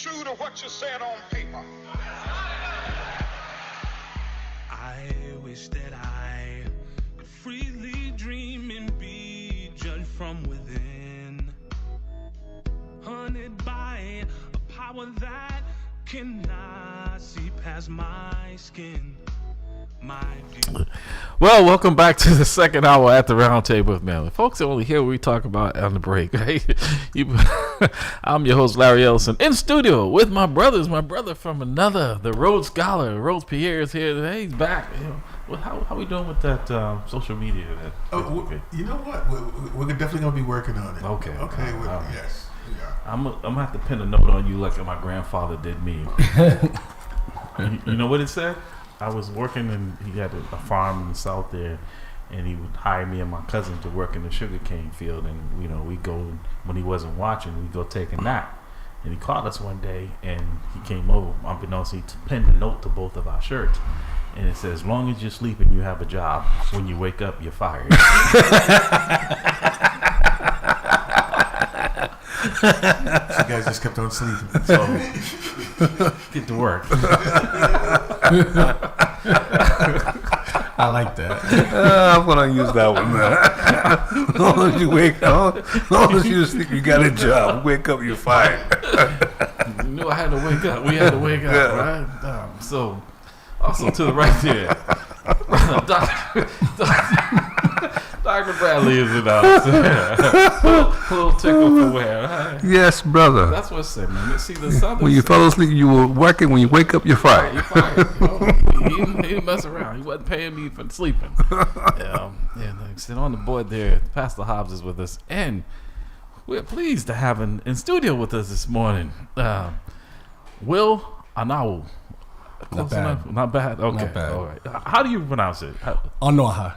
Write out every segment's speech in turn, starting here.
true to what you said on paper. I wish that I could freely dream and be judged from within, hunted by a power that cannot see past my skin. Well, welcome back to the second hour at the round table with MAMLEO. Folks only hear what we talk about on the break, right? I'm your host, Larry Ellison, in studio with my brothers. My brother from another, the Rhodes Scholar, Rhodes Pierre is here today. He's back. How we doing with that social media? You know what? We're definitely going to be working on it. Okay. Yes. Yeah. I'm going to have to pin a note on you like my grandfather did me. You know what it said? I was working and he had a farm in the south there, and he would hire me and my cousin to work in the sugarcane field, and we go, when he wasn't watching, we go take a nap, and he called us one day and he came over, unbeknownst, he pinned a note to both of our shirts, and it says, as long as you're sleeping you have a job, when you wake up you're fired. So you guys just kept on sleeping. So get to work. I like that. I'm gonna use that one, man. As long as you wake up, as long as you sleep, you got a job. Wake up, you're fired. You knew I had to wake up. We had to wake up, right? So, also to the right there, Dr. Bradley is in a little tickle for wear. Right? Yes, brother. That's what's said, man. See, the Southern when you fell asleep, you were working. When you wake up, you're fired. You're fired. He didn't mess around. He wasn't paying me for sleeping. Like I said, on the board there, Pastor Hobbs is with us, and we're pleased to have in studio with us this morning, Will Anawu. Not bad. Okay. Not bad. All right. How do you pronounce it? Aloha.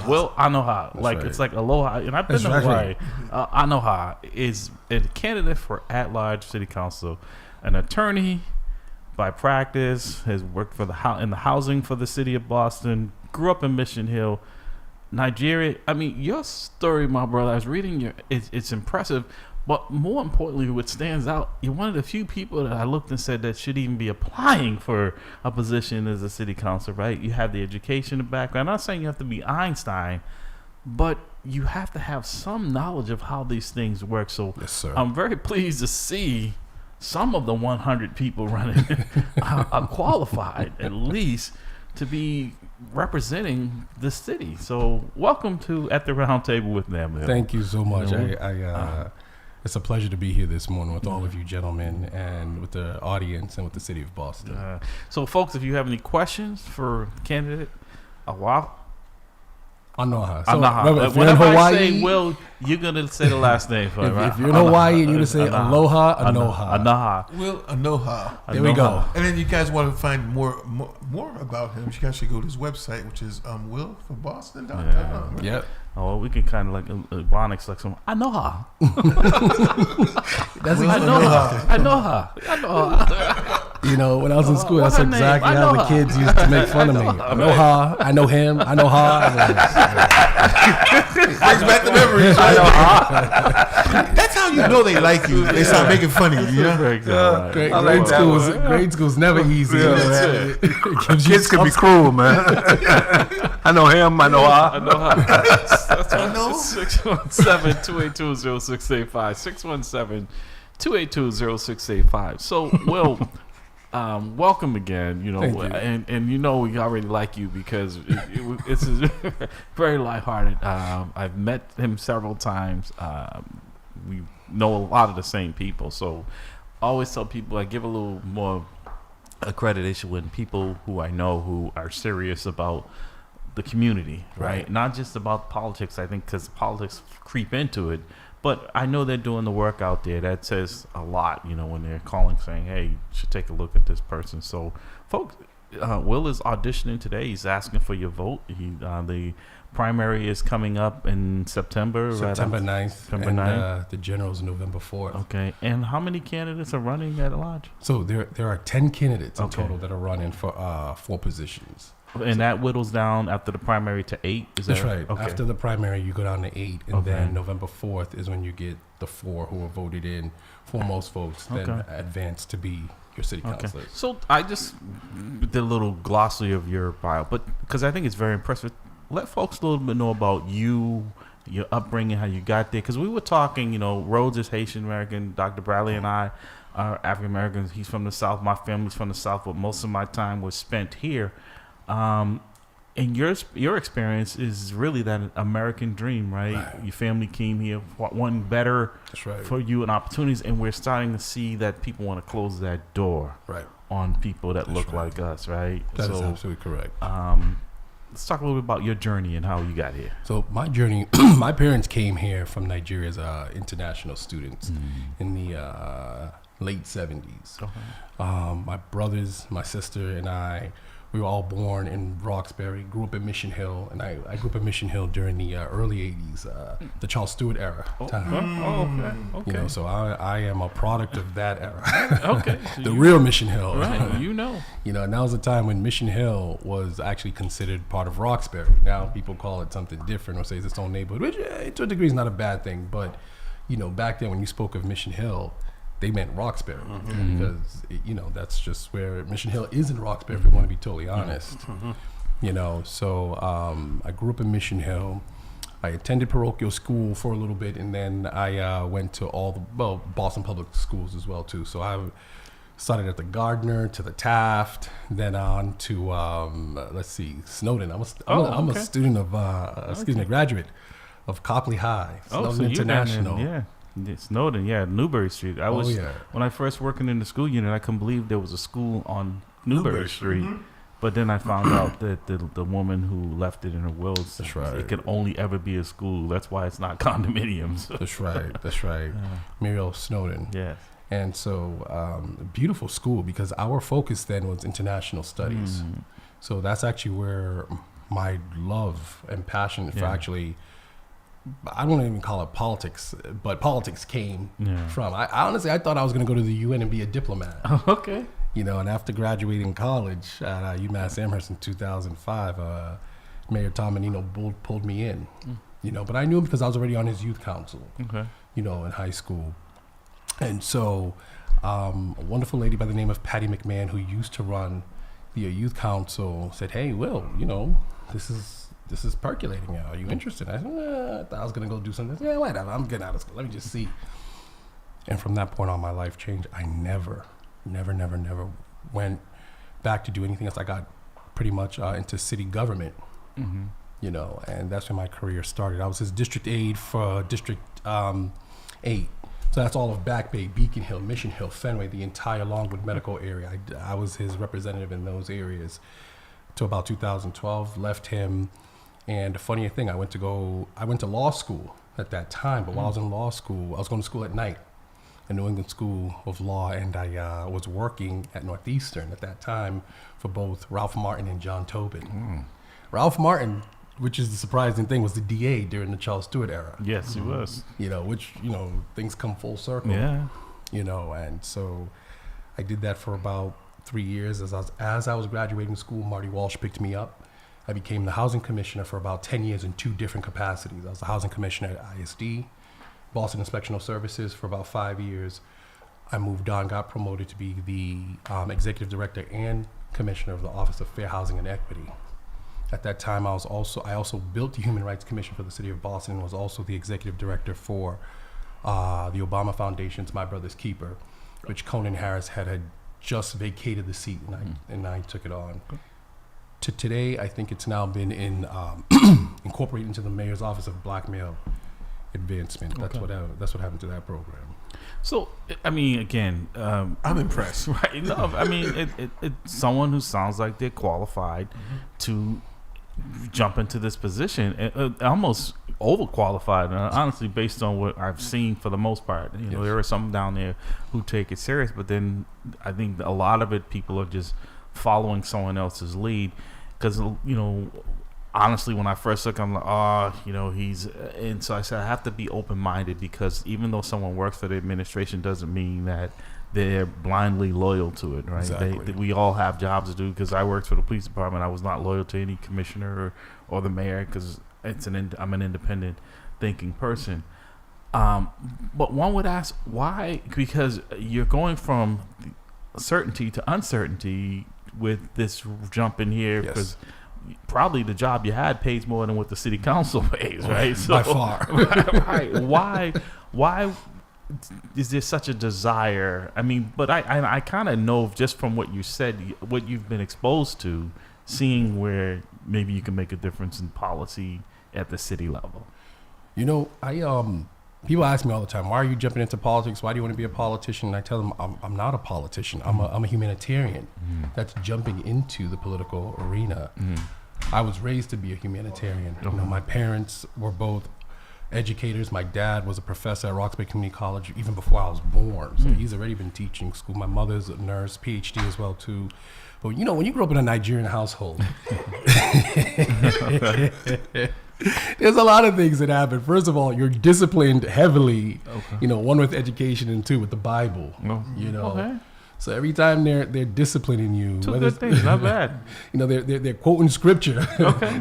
Well, aloha. Like right. It's like aloha. And I've been to Hawaii. Aloha is a candidate for at-large city council, an attorney by practice, has worked for in the housing for the city of Boston, grew up in Mission Hill, Nigeria. I mean, your story, my brother, I was reading it's impressive. But more importantly, what stands out, you're one of the few people that I looked and said that should even be applying for a position as a city council, right? You have the education, the background. I'm not saying you have to be Einstein, but you have to have some knowledge of how these things work. So yes, sir. I'm very pleased to see some of the 100 people running are qualified, at least, to be representing the city. So welcome to At the Round Table with MAMLEO. Thank you so much. It's a pleasure to be here this morning with all of you gentlemen and with the audience and with the city of Boston. So, folks, if you have any questions for the candidate, Aloha. So whenever I say Will, you're going to say the last name for it, right? If you're in Hawaii, you're going to say Aloha, Anoha. Anaha. Will Anoha. There we go. And then you guys want to find more about him, you guys should go to his website, which is willforboston.com. Yeah. Yep. Oh, we can kind of like Ebonics, like some Anoha. That's Anoha. You know, when I was in school, what's that's her exactly name? how the kids used to make fun of me. Anoha, I know him, Anoha. Brings back the memories. That's how you know they like you. They start making fun of you. Grade school's never easy. Kids can be cruel, man. I know him, I know her. That's right. 617-282-0685. 617-282-0685. So, Will, welcome again. You know, and you know we already like you because it's very lighthearted. I've met him several times. We know a lot of the same people, so I always tell people I give a little more accreditation when people who I know who are serious about the community, right? Not just about politics, I think, because politics creep into it, but I know they're doing the work out there. That says a lot, you know, when they're calling saying, hey, you should take a look at this person. So, folks, Will is auditioning today. He's asking for your vote. The primary is coming up in September 9th. And the general is November 4th. Okay. And how many candidates are running at large? So there are 10 candidates in total that are running for 4 positions. And that whittles down after the primary to 8? That's right. Okay. After the primary, you go down to 8, and then November 4th is when you get the 4 who are voted in, foremost votes, then advance to be your city councilors. So I just did a little glossary of your bio, but because I think it's very impressive. Let folks a little bit know about you, your upbringing, how you got there. Because we were talking, Rhodes is Haitian American. Dr. Bradley and I are African Americans. He's from the South. My family's from the South, but most of my time was spent here. And your experience is really that American dream, right? Your family came here, one better for you and opportunities, and we're starting to see that people want to close that door on people that look like us, right? That is absolutely correct. Let's talk a little bit about your journey and how you got here. So my journey, my parents came here from Nigeria as international students in the late 70s. My brothers, my sister, and I, we were all born in Roxbury, grew up in Mission Hill, and I grew up in Mission Hill during the early 80s, the Charles Stewart era time. Okay. So I am a product of that era. So the real Mission Hill. Right, and that was a time when Mission Hill was actually considered part of Roxbury. Now people call it something different or say it's its own neighborhood, which to a degree is not a bad thing. But, back then when you spoke of Mission Hill, they meant Roxbury because that's just where Mission Hill is in Roxbury. If we want to be totally honest, So I grew up in Mission Hill. I attended parochial school for a little bit, and then I went to all the Boston public schools as well too. So I started at the Gardner, to the Taft, then on to Snowden. I'm a student of a graduate of Copley High, Snowden International. Snowden, Newbury Street. When I first working in the school unit, I couldn't believe there was a school on Newbury Street. But then I found out that the woman who left it in her will, it could only ever be a school. That's why it's not condominiums. That's right. Muriel Snowden. Yes. And so, beautiful school because our focus then was international studies. So that's actually where my love and passion for actually, I don't even call it politics, but politics came from. I honestly, I thought I was going to go to the UN and be a diplomat. And after graduating college at UMass Amherst in 2005, Mayor Tom Menino pulled me in. But I knew him because I was already on his youth council. In high school, and so a wonderful lady by the name of Patty McMahon, who used to run the youth council, said, "Hey, Will, this is percolating now. Are you interested?" I said, I thought I was going to go do something. Yeah, whatever. I'm getting out of school. Let me just see. And from that point on, my life changed. I never went back to do anything else. I got pretty much into city government, and that's when my career started. I was his district aide for District 8. So that's all of Back Bay, Beacon Hill, Mission Hill, Fenway, the entire Longwood medical area. I was his representative in those areas till about 2012, left him. And the funny thing, I went to law school at that time, but while I was in law school, I was going to school at night at New England School of Law, and I was working at Northeastern at that time for both Ralph Martin and John Tobin. Ralph Martin, which is the surprising thing, was the DA during the Charles Stewart era. Yes, he was. Which, things come full circle. Yeah. And so I did that for about 3 years. As I was graduating school, Marty Walsh picked me up. I became the housing commissioner for about 10 years in 2 different capacities. I was the housing commissioner at ISD, Boston Inspectional Services for about 5 years. I moved on, got promoted to be the executive director and commissioner of the Office of Fair Housing and Equity. At that time, I also built the Human Rights Commission for the City of Boston and was also the executive director for the Obama Foundation's My Brother's Keeper, which Conan Harris had just vacated the seat, and I took it on. To today, I think it's now been incorporated into the mayor's office of Black Male Advancement. That's what happened to that program. So, I mean, again, I'm impressed. Right? No, I mean, it's someone who sounds like they're qualified to jump into this position, almost overqualified. Honestly, based on what I've seen for the most part, there are some down there who take it serious, but then I think a lot of it, people are just following someone else's lead, because honestly, when I first look, I'm like, he's, and so I said I have to be open-minded, because even though someone works for the administration doesn't mean that they're blindly loyal to it, right? Exactly. We all have jobs to do. Because I worked for the police department, I was not loyal to any commissioner or the mayor because I'm an independent thinking person. But one would ask why? Because you're going from certainty to uncertainty with this jump in here. Because probably the job you had pays more than what the city council pays, right? By far. Right. Why is there such a desire? I mean, but I kind of know just from what you said, what you've been exposed to, seeing where maybe you can make a difference in policy at the city level. You know, people ask me all the time, why are you jumping into politics? Why do you want to be a politician? And I tell them, I'm not a politician. I'm a humanitarian that's jumping into the political arena. I was raised to be a humanitarian. You know, my parents were both educators. My dad was a professor at Roxbury Community College even before I was born. So he's already been teaching school. My mother's a nurse, PhD as well too. But you know, when you grow up in a Nigerian household, there's a lot of things that happen. First of all, you're disciplined heavily, you know, one with education and two with the Bible, you know. So every time they're disciplining you, Two good things, not bad. You know, they're quoting scripture.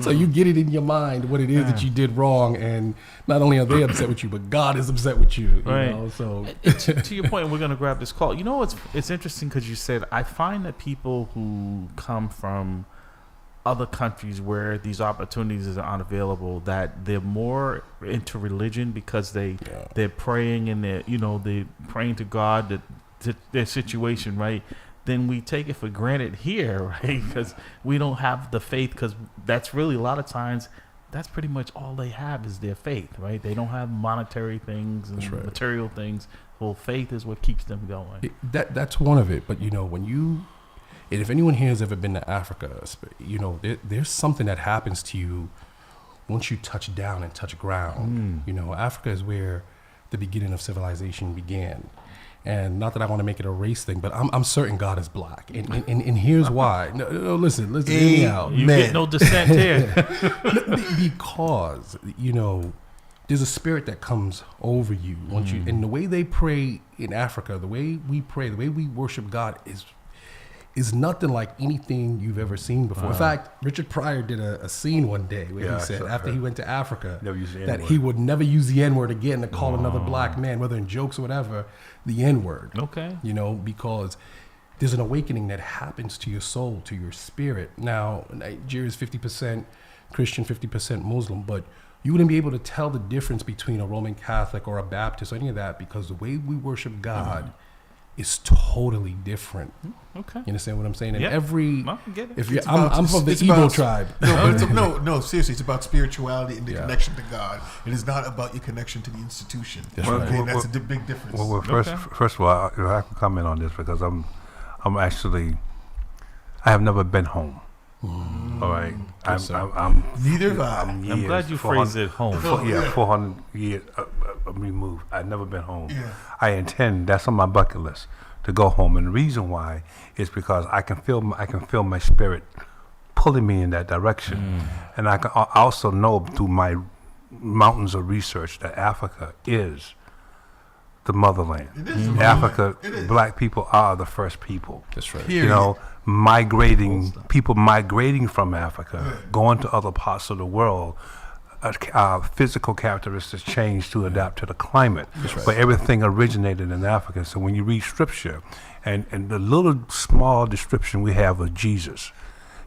So you get it in your mind what it is that you did wrong, and not only are they upset with you, but God is upset with you. You know, so to your point, we're going to grab this call. You know, it's interesting because you said I find that people who come from other countries where these opportunities are unavailable, that they're more into religion because they're praying and they're praying to God that their situation, right? Then we take it for granted here, right? Because we don't have the faith, because that's really a lot of times that's pretty much all they have is their faith, right? They don't have monetary things and material things. Well, faith is what keeps them going. That's one of it. But you know, and if anyone here has ever been to Africa, you know, there's something that happens to you once you touch down and touch ground. You know, Africa is where the beginning of civilization began. And not that I want to make it a race thing, but I'm certain God is black. And here's why. No, listen, hear me out. You get no dissent here. Because, you know, there's a spirit that comes over you. Once you, and the way they pray in Africa, the way we pray, the way we worship God is nothing like anything you've ever seen before. In fact, Richard Pryor did a scene one day where he said after he went to Africa that he would never use the N-word again to call another black man, whether in jokes or whatever, the N-word. Okay. You know, because there's an awakening that happens to your soul, to your spirit. Now, Nigeria is 50% Christian, 50% Muslim, but you wouldn't be able to tell the difference between a Roman Catholic or a Baptist or any of that, because the way we worship God is totally different. Okay. You understand what I'm saying? And I'm from the Igbo tribe. No, seriously, it's about spirituality and the connection to God. It is not about your connection to the institution. That's right. Okay, that's a big difference. Well, first of all, I have to comment on this because I'm actually, I have never been home. All right. Neither have I. I'm glad you phrased it home. 400 years removed. I've never been home. I intend, that's on my bucket list, to go home. And the reason why is because I can feel my spirit pulling me in that direction. And I can also know through my mountains of research that Africa is the motherland. It is the Africa, motherland. It black people are the first people. That's right. You know, people migrating from Africa, going to other parts of the world, physical characteristics change to adapt to the climate. But everything originated in Africa. So when you read scripture, and the little small description we have of Jesus,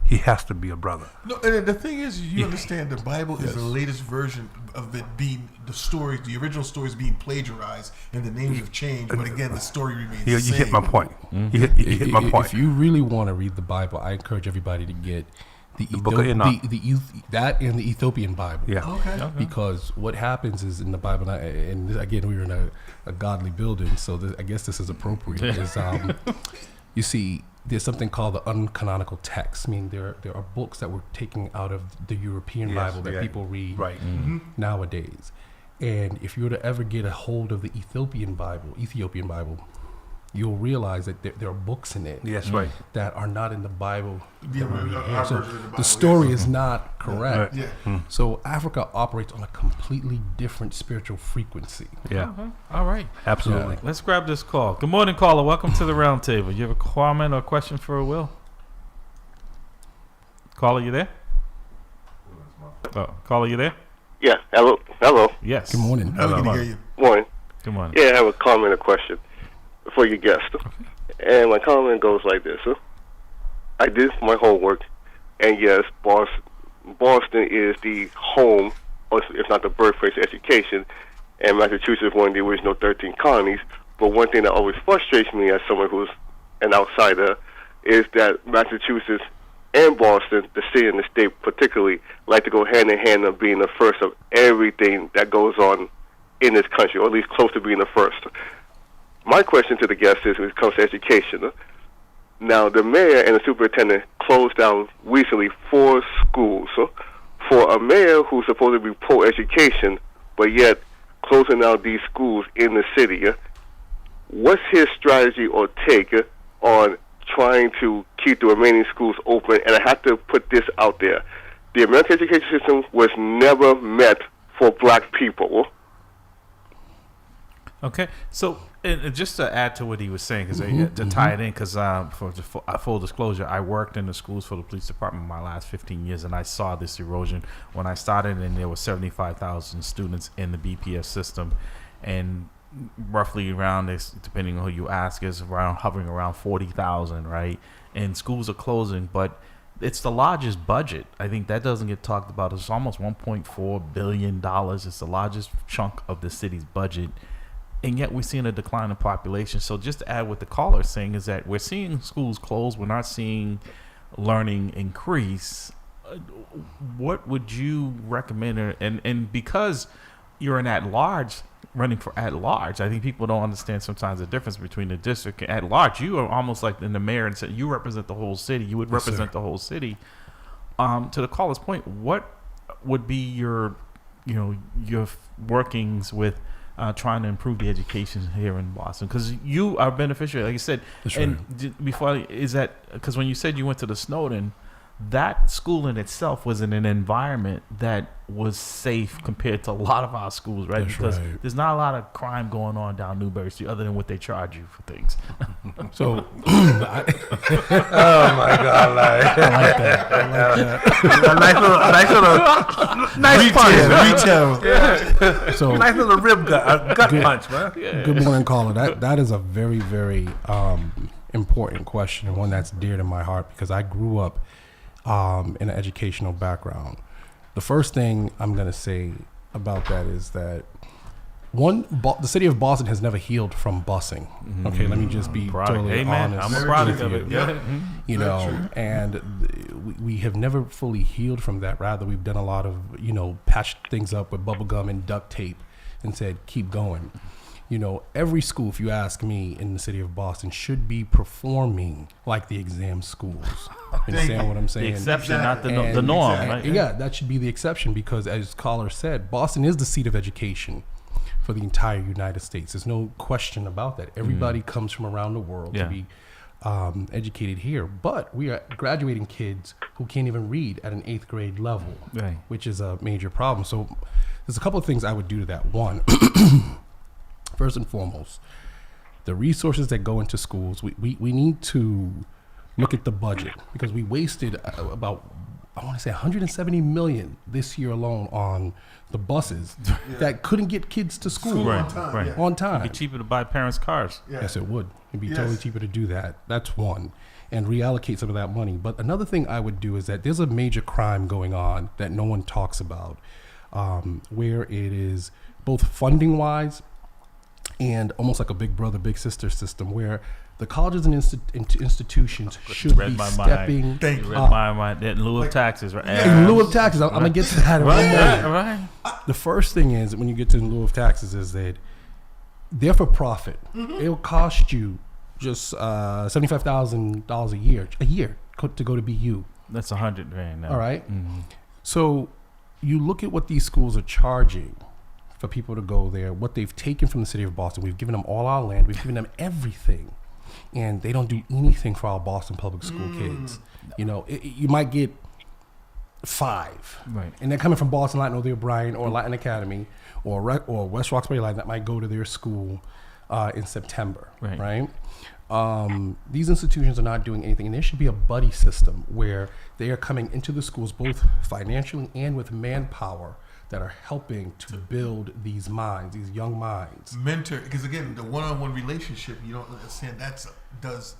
he has to be a brother. No, and the thing is, you understand the Bible is the latest version of it being the original stories being plagiarized, and the names have changed. But again, the story remains the same. You hit my point. You hit my point. If you really want to read the Bible, I encourage everybody to get the Book of Enoch. that and the Ethiopian Bible. Yeah. Okay. Because what happens is in the Bible, and again, we were in a godly building, so I guess this is appropriate. Is you see, there's something called the uncanonical text. I mean, there are books that were taken out of the European Bible that people read nowadays. And if you were to ever get a hold of the Ethiopian Bible, you'll realize that there are books in it Yes, right. that are not in the Bible. Yeah, our So version of the Bible, the story yes. is not correct. Yeah. So Africa operates on a completely different spiritual frequency. Yeah, All right. absolutely. Let's grab this call. Good morning, caller. Welcome to the round table. You have a comment or question for Will? Caller, you there? Oh, caller, you there? Yeah, hello. Yes. Good morning. Now we can hear you. Morning. Good morning. Yeah, I have a comment or question for your guest. And my comment goes like this. I did my homework, and yes, Boston is the home, or if not the birthplace of education, and Massachusetts is one of the original 13 colonies. But one thing that always frustrates me as someone who's an outsider is that Massachusetts and Boston, the city and the state particularly, like to go hand in hand of being the first of everything that goes on in this country, or at least close to being the first. My question to the guest is, when it comes to education, now the mayor and the superintendent closed down recently 4 schools. For a mayor who's supposed to be pro-education, but yet closing down these schools in the city, what's his strategy or take on trying to keep the remaining schools open? And I have to put this out there. The American education system was never meant for black people. Okay, so and just to add to what he was saying, because to tie it in, because for full disclosure, I worked in the schools for the police department my last 15 years, and I saw this erosion when I started, and there were 75,000 students in the BPS system, and roughly around this, depending on who you ask, is hovering around 40,000, right? And schools are closing, but it's the largest budget. I think that doesn't get talked about. It's almost $1.4 billion. It's the largest chunk of the city's budget. And yet we're seeing a decline in population. So just to add what the caller is saying is that we're seeing schools close. We're not seeing learning increase. What would you recommend? And because you're an at-large, running for at-large, I think people don't understand sometimes the difference between the district and at-large. You are almost like in the mayor and said you represent the whole city. You would represent the whole city. To the caller's point, what would be your workings with trying to improve the education here in Boston, because you are beneficiary, like you said. That's and before, is that because when you said you went to the Snowden, that school in itself was in an environment that was safe compared to a lot of our schools, right? That's because right. there's not a lot of crime going on down Newbury Street other than what they charge you for things. So, Oh my God, Larry. Nice punch. Retail. so Nice little rib gut punch, man. good morning, caller. That is a very, very important question, and one that's dear to my heart, because I grew up in an educational background. The first thing I'm going to say about that is that the city of Boston has never healed from busing. Okay, let me just be totally honest. I'm a product of with it. you. Yeah. You know, and we have never fully healed from that. Rather, we've done a lot of, patched things up with bubble gum and duct tape and said, keep going. Every school, if you ask me, in the city of Boston should be performing like the exam schools. Understand what I'm The saying? exception, not the And- norm, and- right? Yeah, that should be the exception, because as caller said, Boston is the seat of education for the entire United States. There's no question about that. Everybody comes from around the world to be educated here, but we are graduating kids who can't even read at an 8th grade level, Right. which is a major problem. So there's a couple of things I would do to that. One, first and foremost, the resources that go into schools, we need to look at the budget, because we wasted about, I want to say, $170 million this year alone on the buses that couldn't get kids to school Right, on time. right. Yeah. on time. It'd be cheaper to buy parents' cars. Yeah. Yes, it would. It'd be Yes. totally cheaper to do that. That's one. And reallocate some of that money. But another thing I would do is that there's a major crime going on that no one talks about, where it is both funding-wise and almost like a big brother, big sister system, where the colleges and institutions should read be my stepping mind. Thank You you. read my mind. In lieu of taxes, right? in lieu of taxes. I'm gonna get to that in one Right, moment. right. The first thing is, when you get to in lieu of taxes, is that they're for profit. It'll cost you just $75,000 a year to go to BU. That's $100,000 now. All right. So you look at what these schools are charging for people to go there. What they've taken from the city of Boston, we've given them all our land, we've given them everything, and they don't do anything for our Boston public school kids. You know, you might get 5, right, and they're coming from Boston Latin O'Brien or Latin Academy or West Roxbury Latin that might go to their school in September, right? These institutions are not doing anything, and there should be a buddy system where they are coming into the schools both financially and with manpower that are helping to build these minds, these young minds. Mentor, because again, the one-on-one relationship, you don't understand, does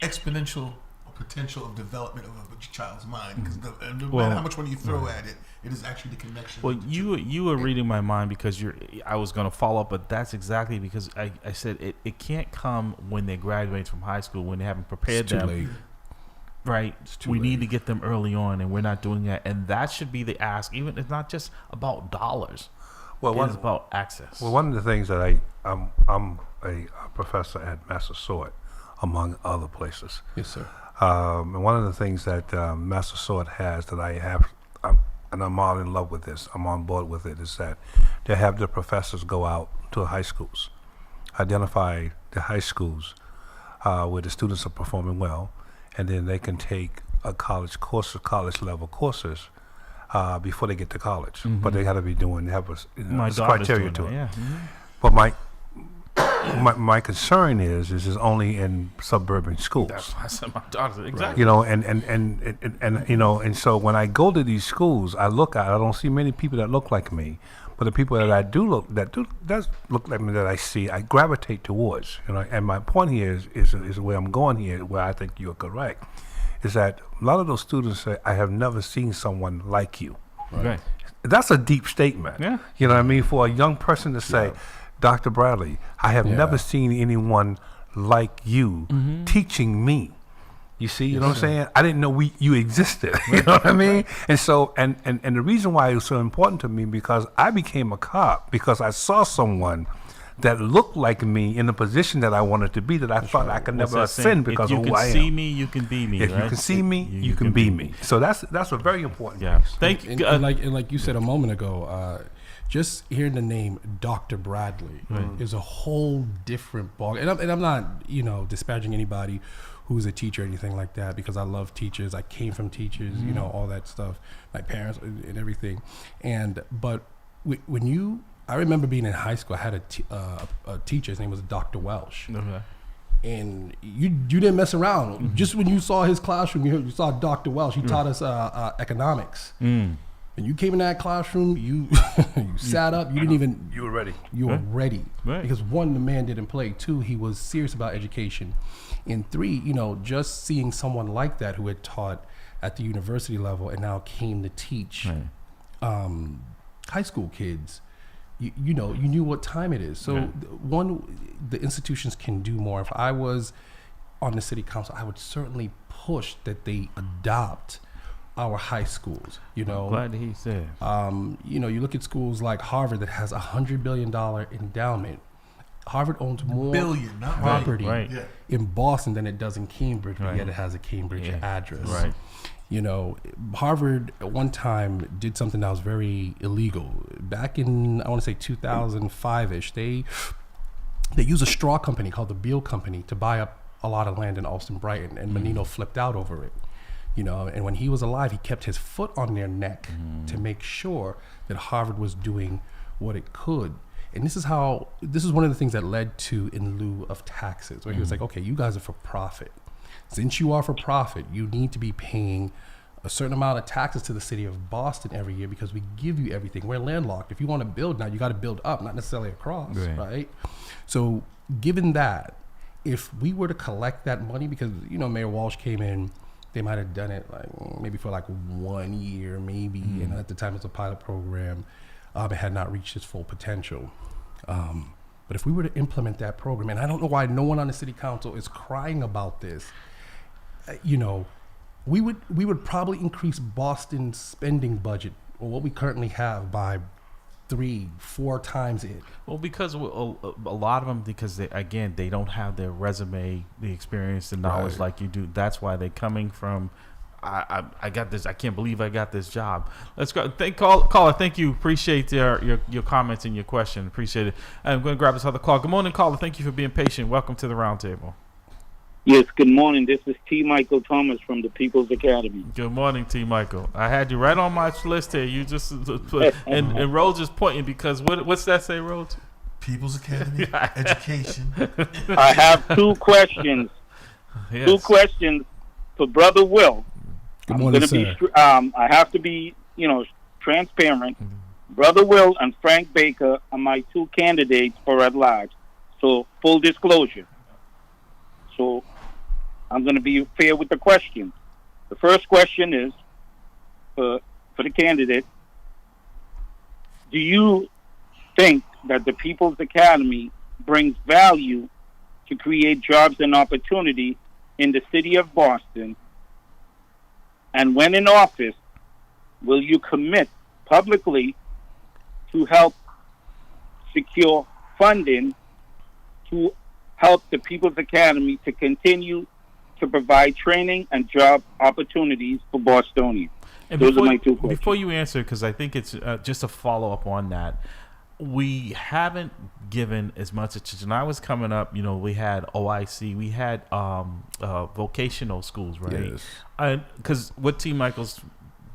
exponential potential of development of a child's mind, because no matter how much money you throw at it, it is actually the connection. Well, you were reading my mind, because I was going to follow up, but that's exactly because I said it can't come when they graduate from high school, when they haven't prepared them. Late. Right, we need to get them early on, and we're not doing that. And that should be the ask. Even it's not just about dollars. Well, it's about access. Well, one of the things that I'm a professor at Massasoit, among other places. Yes, sir. And one of the things that Massasoit has that I have, and I'm all in love with this, I'm on board with it, is that they have the professors go out to high schools, identify the high schools where the students are performing well, and then they can take a college level courses before they get to college. But they got to be have a criteria to it. Yeah. But my concern is only in suburban schools. That's why I said my daughter. Exactly. You know, and you know, and so when I go to these schools, I don't see many people that look like me. But the people that does look like me, that I see, I gravitate towards. You know, and my point here is where I'm going here, where I think you're correct, is that a lot of those students say, "I have never seen someone like you." Right. That's a deep statement. Yeah. You know what I mean? For a young person to say, "Dr. Bradley, I have never seen anyone like you teaching me." You see, you know what I'm saying? I didn't know you existed. You know what I mean? And so, and the reason why it was so important to me, because I became a cop because I saw someone that looked like me in the position that I wanted to be, that I thought I could never ascend because of who I am. If you can see me, you can be me. If you can see me, you can be me. So that's a very important piece. Thank you. And like you said a moment ago, just hearing the name Dr. Bradley is a whole different ball. And I'm not, disparaging anybody who's a teacher or anything like that, because I love teachers. I came from teachers, all that stuff, my parents and everything. But I remember being in high school, I had a teacher, his name was Dr. Welsh. Okay. And you didn't mess around. Just when you saw his classroom, you saw Dr. Welsh. He taught us economics. And you came in that classroom, you sat up, you were ready. You were ready. Right. Because 1, the man didn't play. 2, he was serious about education. And 3, just seeing someone like that who had taught at the university level and now came to teach high school kids, you knew what time it is. So the institutions can do more. If I was on the city council, I would certainly push that they adopt our high schools. I'm glad he said. You look at schools like Harvard that has $100 billion endowment. Harvard owns more property in Boston than it does in Cambridge, but yet it has a Cambridge address. Right. Harvard at one time did something that was very illegal. Back in, I want to say 2005-ish, they used a straw company called the Beale Company to buy up a lot of land in Austin Brighton, and Menino flipped out over it. And when he was alive, he kept his foot on their neck to make sure that Harvard was doing what it could. And this is one of the things that led to in lieu of taxes, where he was like, okay, you guys are for profit. Since you are for profit, you need to be paying a certain amount of taxes to the city of Boston every year, because we give you everything. We're landlocked. If you want to build now, you got to build up, not necessarily across, right? So given that, if we were to collect that money, because, Mayor Walsh came in, they might have done it maybe for 1 year, maybe. And at the time it was a pilot program. It had not reached its full potential. But if we were to implement that program, and I don't know why no one on the city council is crying about this, we would probably increase Boston's spending budget, or what we currently have, by 3-4 times it. Well, because a lot of them, because they don't have their resume, the experience, the knowledge like you do. That's why they're coming from I got this. I can't believe I got this job. Let's go. Caller. Thank you. Appreciate your comments and your question. Appreciate it. I'm going to grab this other call. Good morning, caller. Thank you for being patient. Welcome to the roundtable. Yes, good morning. This is T. Michael Thomas from the People's Academy. Good morning, T. Michael. I had you right on my list here. You just and Rose is pointing because what's that say, Rose? People's Academy, education. I have two questions. Yes. Two questions for Brother Will. Good morning, sir. I have to be, transparent. Brother Will and Frank Baker are my two candidates for at large. So full disclosure. So I'm going to be fair with the question. The first question is for the candidate. Do you think that the People's Academy brings value to create jobs and opportunity in the city of Boston? And when in office, will you commit publicly to help secure funding to help the People's Academy to continue to provide training and job opportunities for Bostonians? And Those are my two questions. Before you answer, because I think it's just a follow-up on that, we haven't given as much attention. I was coming up, we had OIC, we had vocational schools, right? Yes. Because what T. Michael's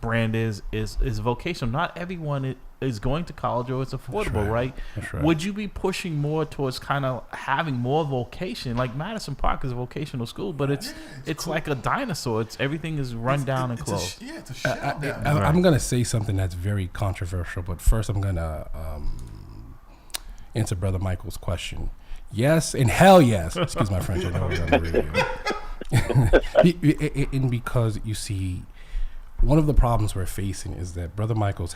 brand is vocational. Not everyone is going to college or it's affordable, right? That's right. Would you be pushing more towards kind of having more vocation? Like Madison Park is a vocational school, but it's cool. Like a dinosaur. Everything is run down and closed. It's a shell down. I'm going to say something that's very controversial, but first I'm going to answer Brother Michael's question. Yes, and hell yes. Excuse my French. I know we're on the radio. And because you see, one of the problems we're facing is that Brother Michael's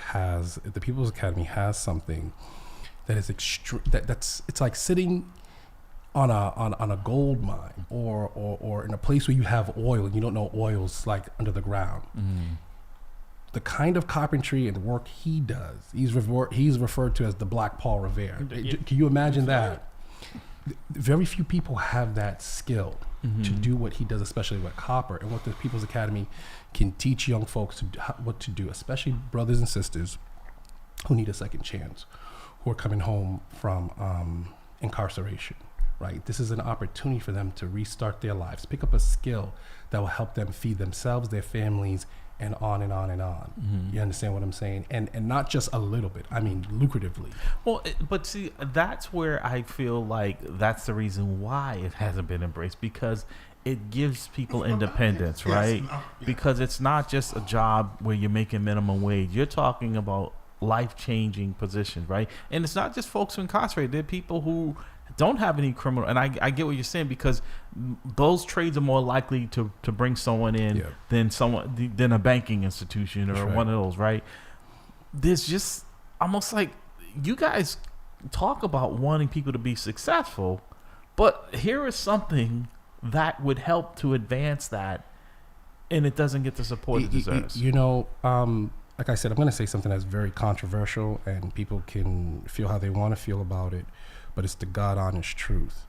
the People's Academy has something that is it's like sitting on a gold mine or in a place where you have oil and you don't know oil's like under the ground. The kind of carpentry and work he does, he's referred to as the Black Paul Revere. Can you imagine that? Very few people have that skill to do what he does, especially with copper, and what the People's Academy can teach young folks what to do, especially brothers and sisters who need a second chance, who are coming home from incarceration, right? This is an opportunity for them to restart their lives, pick up a skill that will help them feed themselves, their families, and on and on and on. You understand what I'm saying? And not just a little bit, I mean lucratively. Well, but see, that's where I feel like that's the reason why it hasn't been embraced, because it gives people independence, right? Because it's not just a job where you're making minimum wage. You're talking about life-changing positions, right? And it's not just folks who are incarcerated. There are people who don't have any criminal, and I get what you're saying, because those trades are more likely to bring someone in than a banking institution or one of those, right? There's just almost like you guys talk about wanting people to be successful, but here is something that would help to advance that, and it doesn't get the support it deserves. Like I said, I'm going to say something that's very controversial, and people can feel how they want to feel about it, but it's the God-honest truth.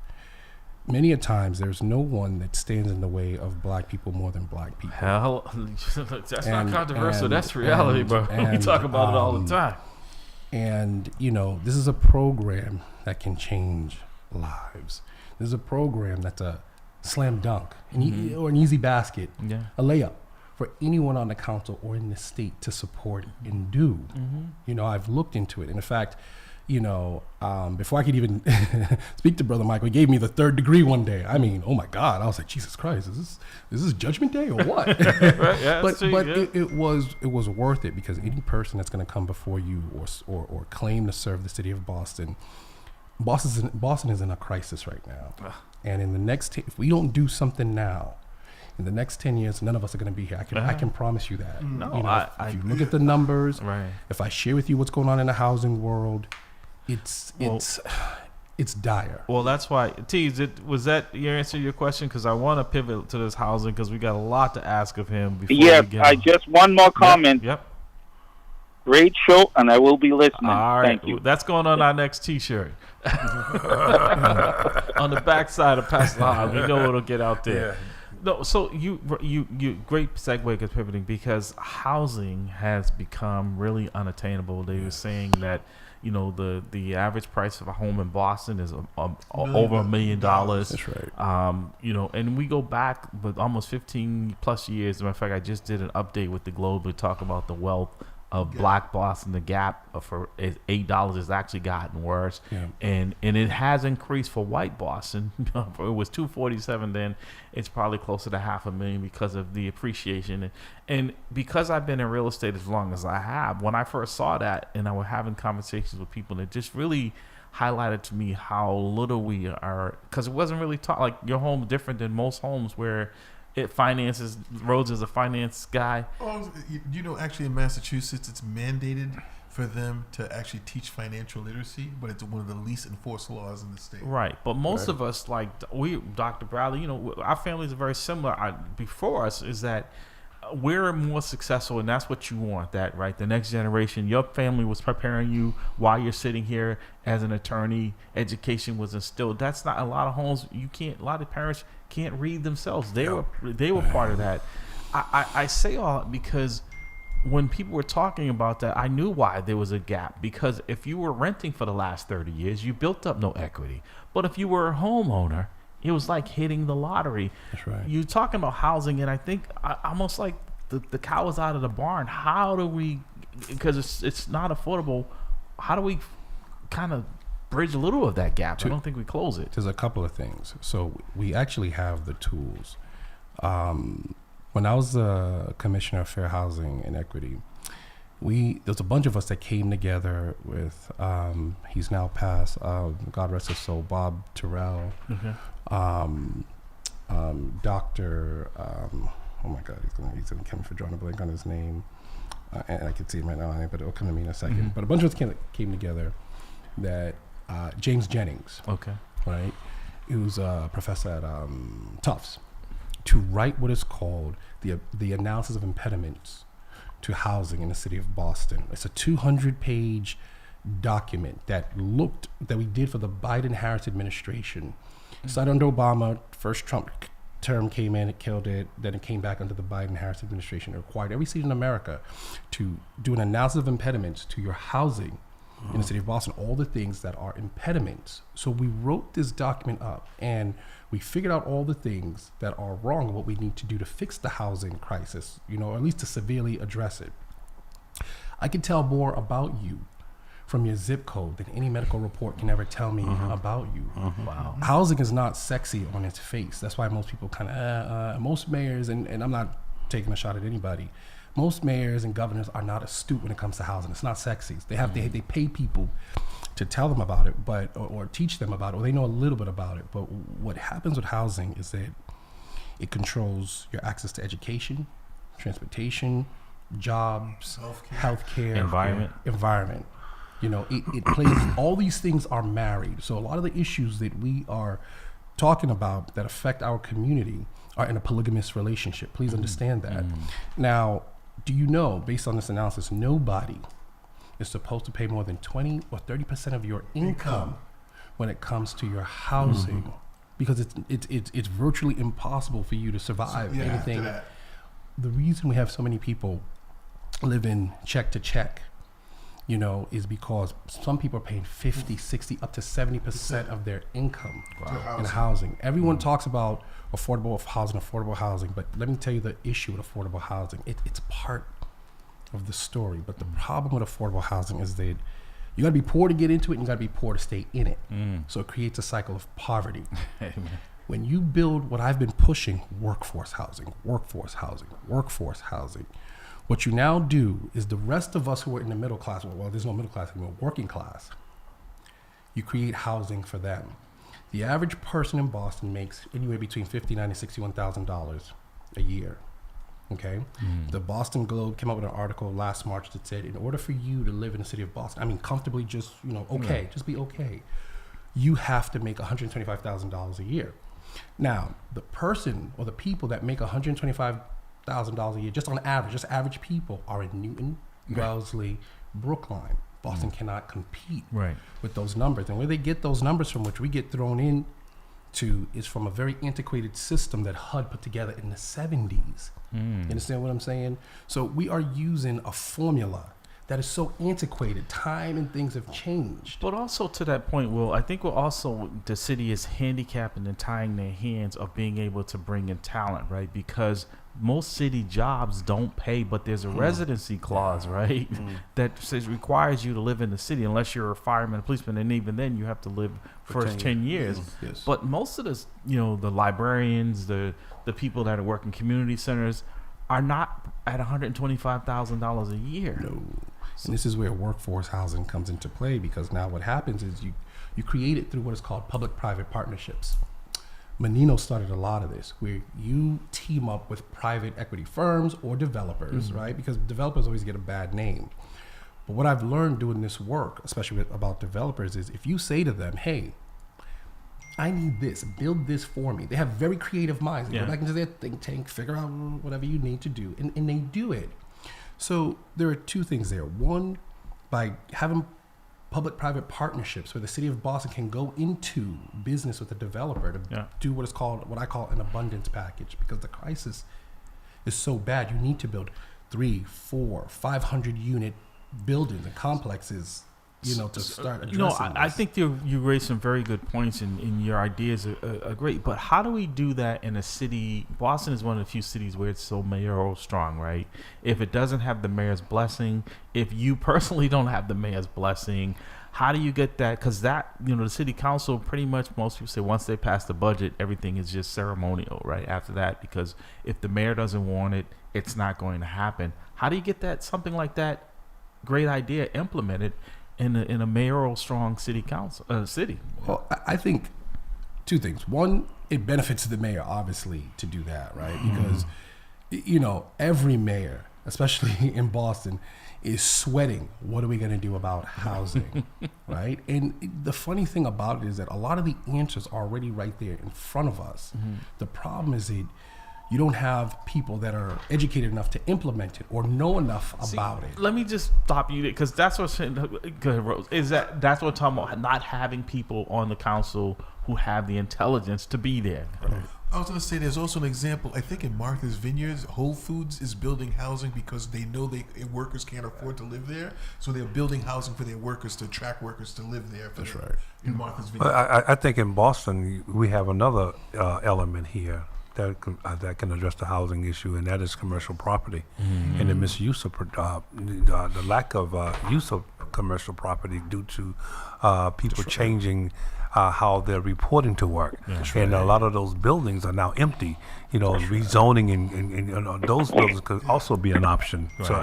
Many a times, there's no one that stands in the way of black people more than black people. Hell, that's not controversial. That's reality, bro. We talk about it all the time. And, this is a program that can change lives. This is a program that's a slam dunk, or an easy basket, a layup for anyone on the council or in the state to support and do. I've looked into it. And in fact, before I could even speak to Brother Michael, he gave me the 3rd degree one day. I mean, oh my God! I was like, Jesus Christ, is this Judgment Day or what? But it was worth it, because any person that's going to come before you or claim to serve the city of Boston, Boston is in a crisis right now. And in the next, if we don't do something now, in the next 10 years, none of us are going to be here. I can promise you that. No, if you look at the numbers, if I share with you what's going on in the housing world, it's dire. Well, that's why. T, was that your answer to your question? Because I want to pivot to this housing, because we got a lot to ask of him. Before just one more comment. Yep. Great show, and I will be listening. All right. Thank you. That's going on our next T-shirt. On the backside of Pastor Hahn. We know it'll get out there. No, so you great segue because pivoting, because housing has become really unattainable. They were saying that the average price of a home in Boston is over $1 million. That's right. And we go back with almost 15 plus years. As a matter of fact, I just did an update with the Globe to talk about the wealth of Black Boston. The gap for $8 has actually gotten worse, and it has increased for white Boston. It was $247 then. It's probably closer to $500,000 because of the appreciation. And because I've been in real estate as long as I have, when I first saw that, and I was having conversations with people, it just really highlighted to me how little we are, because it wasn't really taught. Like, your home is different than most homes where it finances. Rhodes is a finance guy. Oh, actually in Massachusetts, it's mandated for them to actually teach financial literacy, but it's one of the least enforced laws in the state. Right, but most of us, like Dr. Bradley, our families are very similar. Before us is that we're more successful, and that's what you want. That right, the next generation. Your family was preparing you while you're sitting here as an attorney. Education was instilled. That's not a lot of homes. You can't. A lot of parents can't read themselves. They were part of that. I say all that because when people were talking about that, I knew why there was a gap. Because if you were renting for the last 30 years, you built up no equity. But if you were a homeowner, it was like hitting the lottery. That's right. You're talking about housing, and I think almost like the cow is out of the barn. How do we, because it's not affordable, how do we kind of bridge a little of that gap? I don't think we close it. There's a couple of things. So we actually have the tools. When I was the Commissioner of Fair Housing and Equity, there's a bunch of us that came together with, he's now passed, God rest his soul, Bob Terrell, Dr. Oh my God, he's gonna come for drawing a blank on his name, and I can see him right now, but it'll come to me in a second. But a bunch of us came together. That James Jennings, right, who's a professor at Tufts, to write what is called the analysis of impediments to housing in the city of Boston. It's a 200-page document that we did for the Biden-Harris administration. Started under Obama, first Trump term came in, it killed it. Then it came back under the Biden-Harris administration. It required every city in America to do an analysis of impediments to your housing in the city of Boston, all the things that are impediments. So we wrote this document up, and we figured out all the things that are wrong and what we need to do to fix the housing crisis, or at least to severely address it. I can tell more about you from your zip code than any medical report can ever tell me about you. Wow. Housing is not sexy on its face. That's why most people most mayors, and I'm not taking a shot at anybody, most mayors and governors are not astute when it comes to housing. It's not sexy. They pay people to tell them about it, or teach them about it, or they know a little bit about it. But what happens with housing is that it controls your access to education, transportation, jobs, healthcare, environment. It plays. All these things are married. So a lot of the issues that we are talking about that affect our community are in a polygamous relationship. Please understand that. Now, do you know, based on this analysis, nobody is supposed to pay more than 20 or 30% of your income when it comes to your housing, because it's virtually impossible for you to survive anything. The reason we have so many people living check to check, is because some people are paying 50, 60, up to 70% of their income in housing. Everyone talks about affordable housing, but let me tell you the issue with affordable housing. It's part of the story, but the problem with affordable housing is that you gotta be poor to get into it, and you gotta be poor to stay in it. So it creates a cycle of poverty. When you build what I've been pushing, workforce housing, what you now do is the rest of us who are in the middle class, well, there's no middle class anymore, working class, you create housing for them. The average person in Boston makes anywhere between $59,000 and $61,000 a year. Okay, the Boston Globe came up with an article last March that said, in order for you to live in the city of Boston, comfortably, just just be okay, you have to make $125,000 a year. Now, the person or the people that make $125,000 a year, just on average, just average people, are in Newton, Wellesley, Brookline. Boston cannot compete with those numbers. And where they get those numbers from, which we get thrown in is from a very antiquated system that HUD put together in the 70s. You understand what I'm saying? So we are using a formula that is so antiquated. Time and things have changed. But also to that point, Will, I think the city is handicapping and tying their hands of being able to bring in talent, right? Because most city jobs don't pay, but there's a residency clause, right? That says requires you to live in the city unless you're a fireman, a policeman, and even then you have to live first 10 years. Yes. But most of the, the librarians, the people that work in community centers are not at $125,000 a year. No. And this is where workforce housing comes into play, because now what happens is you create it through what is called public-private partnerships. Menino started a lot of this, where you team up with private equity firms or developers, right? Because developers always get a bad name. But what I've learned doing this work, especially about developers, is if you say to them, hey, I need this, build this for me. They have very creative minds. They go back into their think tank, figure out whatever you need to do, and they do it. So there are two things there. One, by having public-private partnerships where the city of Boston can go into business with a developer to do what I call an abundance package, because the crisis is so bad. You need to build 300, 400, 500 unit buildings and complexes, to start addressing I think you raised some very good points, and your ideas are great. But how do we do that in a city? Boston is one of the few cities where it's so mayoral strong, right? If it doesn't have the mayor's blessing, if you personally don't have the mayor's blessing, how do you get that? Because that, the city council, pretty much most people say once they pass the budget, everything is just ceremonial, right? After that, because if the mayor doesn't want it, it's not going to happen. How do you get that, something like that great idea implemented in a mayoral strong city council city? Well, I think two things. One, it benefits the mayor obviously to do that, right? Because every mayor, especially in Boston, is sweating. What are we going to do about housing, right? And the funny thing about it is that a lot of the answers are already right there in front of us. The problem is that you don't have people that are educated enough to implement it or know enough about it. Let me just stop you there, because that's what's go ahead, Rose. That's what I'm talking about, not having people on the council who have the intelligence to be there. I was going to say there's also an example. I think in Martha's Vineyards, Whole Foods is building housing because they know workers can't afford to live there, so they're building housing for their workers to attract workers to live there. That's right. In Martha's Vineyards. I think in Boston we have another element here that can address the housing issue, and that is commercial property and the misuse of the lack of use of commercial property due to people changing how they're reporting to work. And a lot of those buildings are now empty. Rezoning and those buildings could also be an option. So